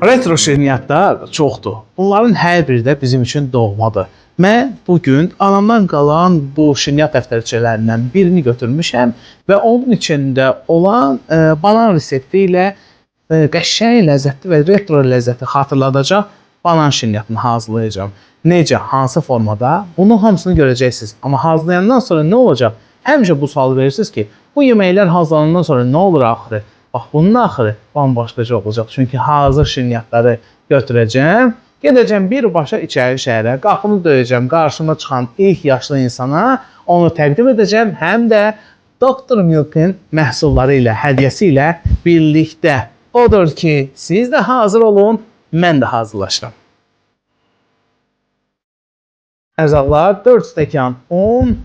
Retro şirniyyatlar çoxdur. Bunların hər biri də bizim üçün doğmadır. Mən bugün anamdan qalan bu şirniyyat dəftərçələrindən birini götürmüşəm və onun içində olan banan resepti ilə qəşəng, ləzzətli və retro ləzzəti xatırladacaq banan şirniyyatını hazırlayacağam. Necə, hansı formada? Bunun hamısını görəcəksiniz. Amma hazırlayandan sonra nə olacaq? Həmişə bu sualı verirsiniz ki, bu yeməklər hazırlanandan sonra nə olur axırı? Bax, bunun axırı bambaşqaca olacaq. Çünki hazır şirniyyatları götürəcəm. Gedəcəm birbaşa içəri şəhərə, qapını döyəcəm, qarşıma çıxan ilk yaşlı insana onu təqdim edəcəm, həm də Dr. Milk'in məhsulları ilə, hədiyyəsi ilə birlikdə. Odur ki, siz də hazır olun, mən də hazırlaşıram. Ərzaqlar 4 stəkan un,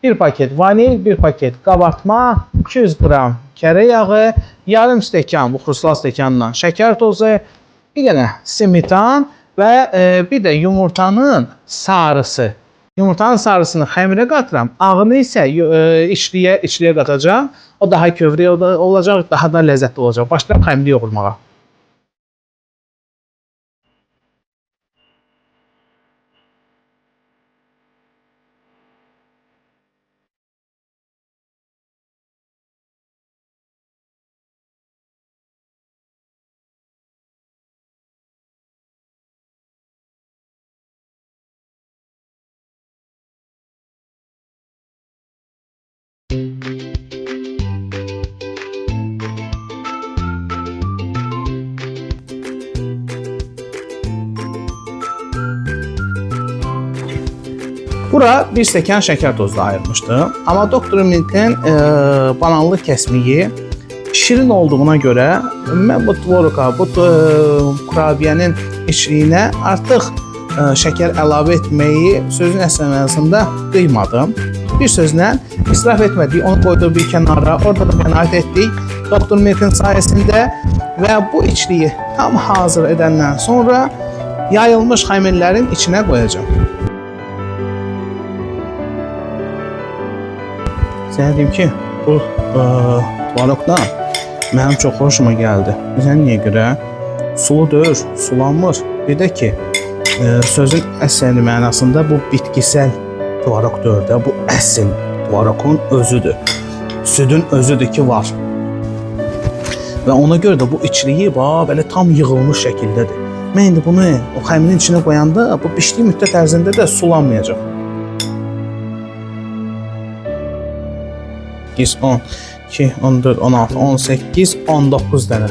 1 paket vanil, 1 paket qabartma, 200 qram kərə yağı, yarım stəkan, bu xrustal stəkanla şəkər tozu, bir dənə smetan və bir də yumurtanın sarısı. Yumurtanın sarısını xəmirə qatıram, ağını isə içliyə qatacağım. O daha kövrək olacaq, daha da ləzzətli olacaq. Başlayalım xəmiri yoğurmağa. Bura 1 stəkan şəkər tozu da ayırmışdım. Amma Dr. Milk'in bananlı kəsmiyi şirin olduğuna görə mən bu tvoruka, bu kurabiyənin içliyinə artıq şəkər əlavə etməyi sözün əsl mənasında qıymadım. Bir sözlə israf etmədik, onu qoyduq bir kənara, orada da qənaət etdik Dr. Milk'in sayəsində və bu içliyi tam hazır edəndən sonra yayılmış xəmirlərin içinə qoyacağım. Sənə deyim ki, bu tvarokdan mənim çox xoşuma gəldi. Bizən niyə görə? Suludur, sulanmır. Bir də ki, sözün əsl mənasında bu bitkisel tvarokdur da, bu əsl tvarokun özüdür. Südün özüdür ki, var. Və ona görə də bu içliyi belə tam yığılmış şəkildədir. Mən indi bunu o xəmirin içinə qoyanda bu pişdiyi müddət ərzində də sulanmayacaq. 10, 2, 14, 16, 18, 19 dənə.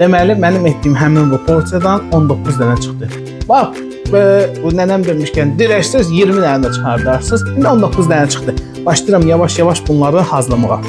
Deməli, mənim etdiyim həmin bu porsiyadan 19 dənə çıxdı. Bax, bu nənəm demişkən, dirəksiniz 20 dənə də çıxardarsınız. İndi 19 dənə çıxdı. Başlayıram yavaş-yavaş bunları hazırlamağa.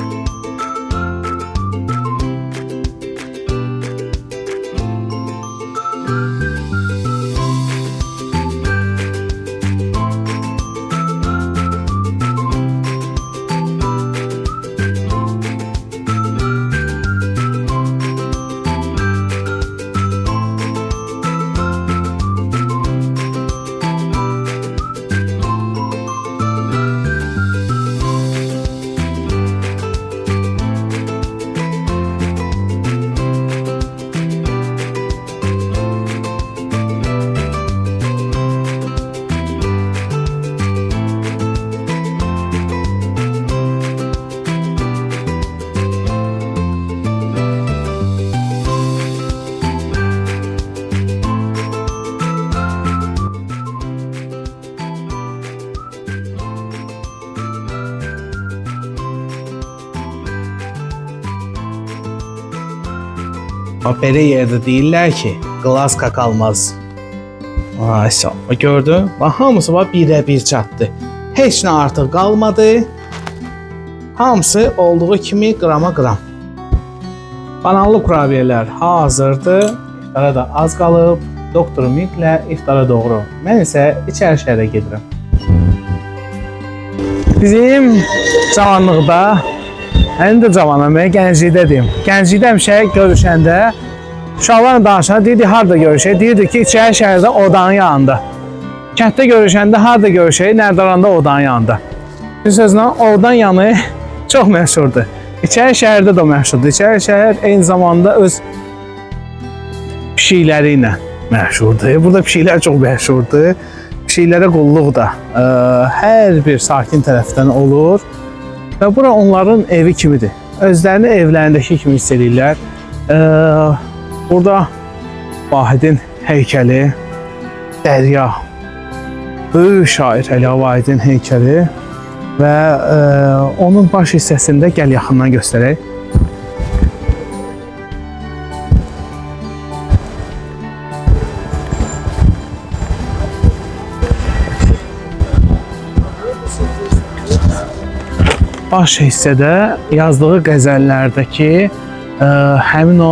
Belə yerdə deyirlər ki, qlaz qalmaz. Ay sağ ol, gördün? Bax, hamısı birə-bir çatdı. Heç nə artıq qalmadı. Hamısı olduğu kimi qrama qram. Bananlı kurabiyələr hazırdır. İftara da az qalıb. Dr. Milk'lə iftara doğru. Mən isə içəri şəhərə gedirəm. Bizim cavanlıqda, həm də cavanım, gənclikdə deyim. Gənclikdə həmişə görüşəndə uşaqlarla danışanda deyirdi, harada görüşək? Deyirdi ki, içəri şəhərdə odanın yanında. Kənddə görüşəndə harada görüşək? Nərdaranda odanın yanında. Bir sözlə, odan yanı çox məşhurdur. İçəri şəhərdə də məşhurdur. İçəri şəhər eyni zamanda öz pişikləri ilə məşhurdur. Burada pişiklər çox məşhurdur. Pişiklərə qulluq da hər bir sakin tərəfdən olur və bura onların evi kimidir. Özlərini evlərindəki kimi hiss edirlər. Burada Vahidin heykəli, Dərya, böyük şair Əli Vahidin heykəli və onun baş hissəsində gəl yaxından göstərək. Baş hissədə yazdığı qəzəllərdəki həmin o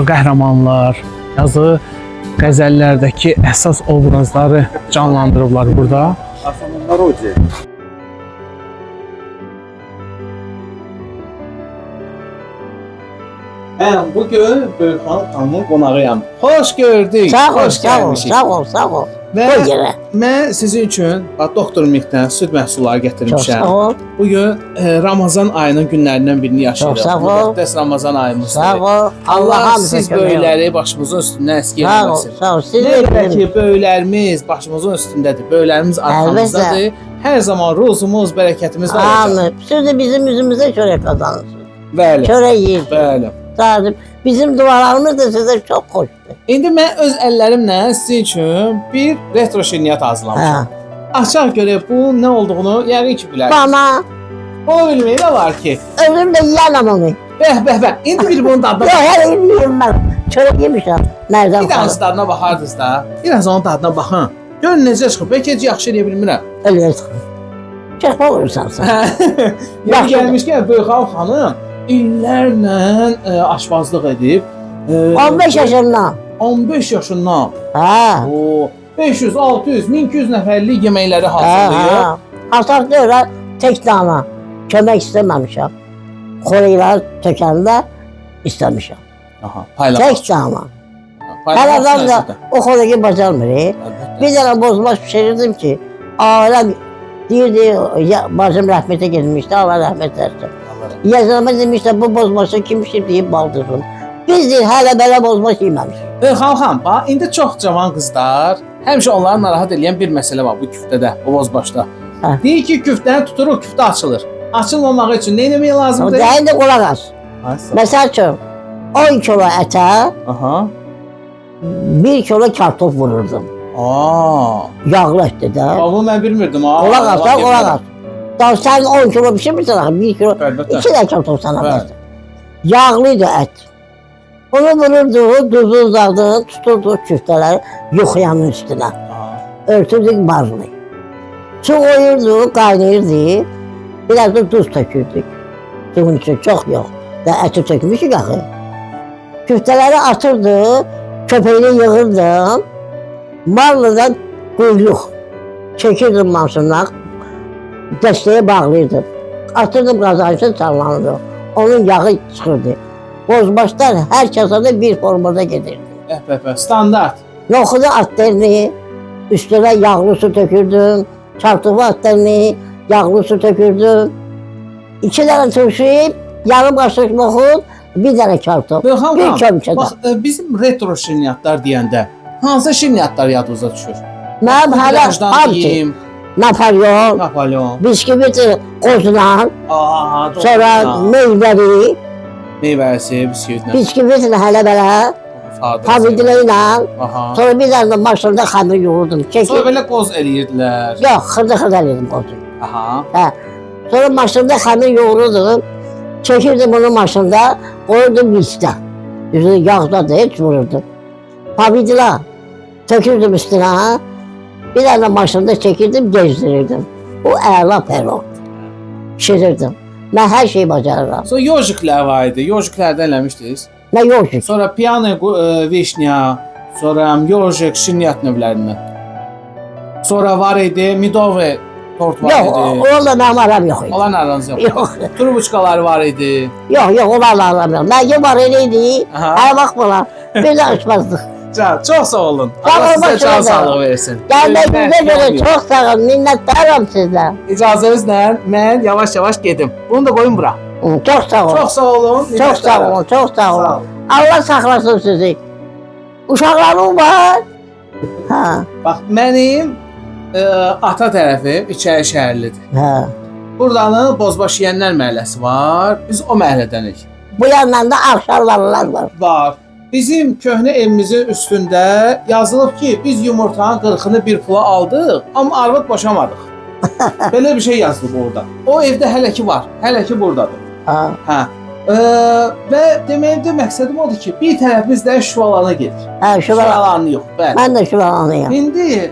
qəhrəmanlar, yazdığı qəzəllərdəki əsas obrazları canlandırıblar burada. Mən bugün Böyükxan xanımın qonağıyam. Xoş gördük. Sağ ol. Və mən sizin üçün Doktor Mikdən süd məhsulları gətirmişəm. Çox sağ ol. Bugün Ramazan ayının günlərindən birini yaşayırıq. Çox sağ ol. Müqəddəs Ramazan ayımızdır. Sağ ol. Allah siz böyükləri başımızın üstündən əskik eləməsin. Sağ ol. Siz Necə ki, böyüklərimiz başımızın üstündədir, böyüklərimiz arxamızdadır. Hər zaman ruzumuz, bərəkətimiz var. Amin. Siz de bizim yüzümüze çörek kazanırsınız. Bəli. Çörek yiyin. Bəli. Sadece bizim dualarımız da size çok hoşdur. İndi mən öz əllərimlə sizin üçün bir retro şirniyyat hazırlamışam. Açaq görək bu nə olduğunu yəqin ki bilərsiniz. Bana O bilməyə nə var ki? özüm de yiyemem onu. Bəh. İndi bir bunun dadına Yok her yiyeyim ben. Çörek yemişim. Nereden bir dənə kalır? dadına baxardınız da. Biraz onun dadına baxın. Görün necə çıxıb. Bəlkə heç yaxşı eləyə bilmirəm. Ölüyorsun. Çıkma olursan sen. Yəni gəlmişkən Böyükxan xanım illərlə aşpazlıq edib. 15 yaşından. 15 yaşından. Ha. O 500, 600, 1200 nəfərlik yeməkləri hazırlayır. Hasar diyor ha. Tek dana. Kömek istememişim. Koyular tökende istemişim. Aha, paylamaq. Tek dana. Her Paylamaq adam da sənədə. o konuyu bacarmır. Əlbəttə. Bir tane bozbaş pişirirdim ki, ailem deyirdi, bacım rəhmətə getmişdi, Allah rəhmət etsin. Yazılma demişler bu bozbaşı kim deyib baldırın. Biz deyir, hələ belə bozbaş yeməmişik. Xan, bax, indi çox cavan qızlar həmişə onları narahat edən bir məsələ var bu küftədə, bu bozbaşda. Hə. Deyir ki, küftəni tuturuq, küftə açılır. Açılmamaq üçün nə etmək lazımdır? Deyən də qulaq as. Məsəl üçün, 10 kilo ətə Aha. 1 kilo kartof vururdum. Yağlı etdi də. Bunu mən bilmirdim ha. Qulaq as, qulaq as. Daha sən 10 kilo pişirmirsən, 1 kilo, Əlbəttə. 2 də kartof sana Bəli. versin. Yağlıydı ət. Onu vururdu, duzu uzadı, tuturdu küftələri yuxuyanın üstünə. Örtürdük barını. Su koyurdu, kaynayırdı. Biraz da tuz tökürdük. Suyun içine çok yok. Ve eti tökmüşük axı. Küftələri atırdı, köpeğini yığırdım. Marlıdan quyruq. Çekirdim maşından, dəstəyə bağlayırdım. Atırdım qazançı sallanırdı. Onun yağı çıxırdı. Bozbaşlar hər kasada bir formada gedirdi. Standart. Noxudu atlarını, üstüne yağlı su tökürdüm. Çartığı atlarını, yağlı su tökürdüm. 2 tane turşu, yarım qaşıq noxud, bir tane çartıq. Bir kömçədə. Bax, bizim retro şirniyyatlar deyəndə hansı şirniyyatlar yadınıza düşür? Mənim hələ hamısı. Napolyon, Napolyon. bisküvit qozla, sonra meyvəli, meyvəsi, bisküvitlə. bisküvitlə hələ belə, pomidorla, sonra bir tane maşında xəmir yoğurdum. Sonra belə qoz eləyirdilər. Yox, xırda eləyirdim qozu. Aha. Hə. Sonra maşında xəmir yoğururdum. Çəkirdim onu maşında, qoyurdum listə. Üzünü yağdadır, heç vururdum. Pomidora tökürdüm üstünə. Bir tane maşında çəkirdim, gezdirirdim. O əla perok. Pişirirdim. Mən hər şeyi bacarıram. Sonra yojiklər var idi. Yojiklərdən eləmişdiniz. Nə yojik? Sonra piyano vişnya, sonra yojik şirniyyat növlərindən. Sonra var idi midove tort var Yox, idi. onunla mənim aram yox idi. Olan aranız yox. Yox. Trubuçkalar var idi. Yox, onlarla aram yox. Mənim var idi. Aha. Hər vaxt bula. Bir də uçmazdıq. Çox sağ olun. Sağ Allah ol, sizə can başınıza. sağlığı versin. Gəlməyinizə görə çox sağ olun. Minnətdaram sizdən. İcazənizlə mən yavaş-yavaş gedim. Bunu da qoyun bura. Çox sağ olun. Çox sağ olun. Çox sağ olun. Çox sağ olun. Allah saxlasın sizi. Uşaqlarım var. Ha, Bax, mənim ata tərəfim İçəri şəhərlidir. ha. Buradanın Bozbaş Yeyənlər məhəlləsi var. Biz o məhəllədənik. Bu yandan da Avşarlarlar var. Var. Bizim köhnə evimizin üstündə yazılıb ki, biz yumurtanın 40-ını bir pula aldıq, amma arvad boşamadıq. Belə bir şey yazılıb orada. O evdə hələ ki var. Hələ ki burdadır. Ha. Hə. Və deməyimdə məqsədim odur ki, bir tərəfimiz də Şuvalana gedir. Ha, şuralar. Şuvalanı yox, bəli. Ben de şuralanıyım. İndi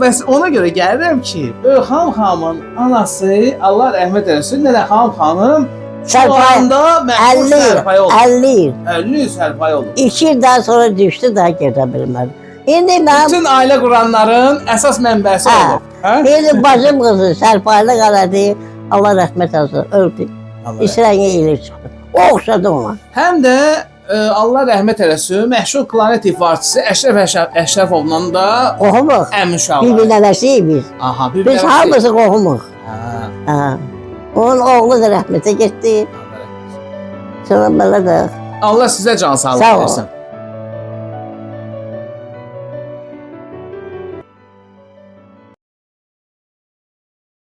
bəs ona görə gəlirəm ki, Ölxan xanımın anası, Allah rəhmət eləsin, Nənə xanım xanım Şuvalanda məşhur 50 yıl. sərpay oldu. 50 yıl. 50 il sərpay oldu. 2 yıldan sonra düştü daha gedə bilmədim. İndi ben Bütün ailə quranların əsas mənbəsi Hə. olub. Hə? benim bacım kızı sərpaylı qaladı. Allah rəhmət olsun. Öldü. İsrailə ilə çıxdı. Oxşadı ona. Həm də Allah rəhmət eləsin, məşhur Klarnet ifaçısı Əşrəfovla da Qohumuq. əmin Bir uşaqları. nəvəsiyik biz. Aha, bir Biz hamısı qohumuq. Hə. Ha. Onun oğlu da rəhmətə getdi. Sonra belə də Allah sizə can sağlıq Sağ ol. versin.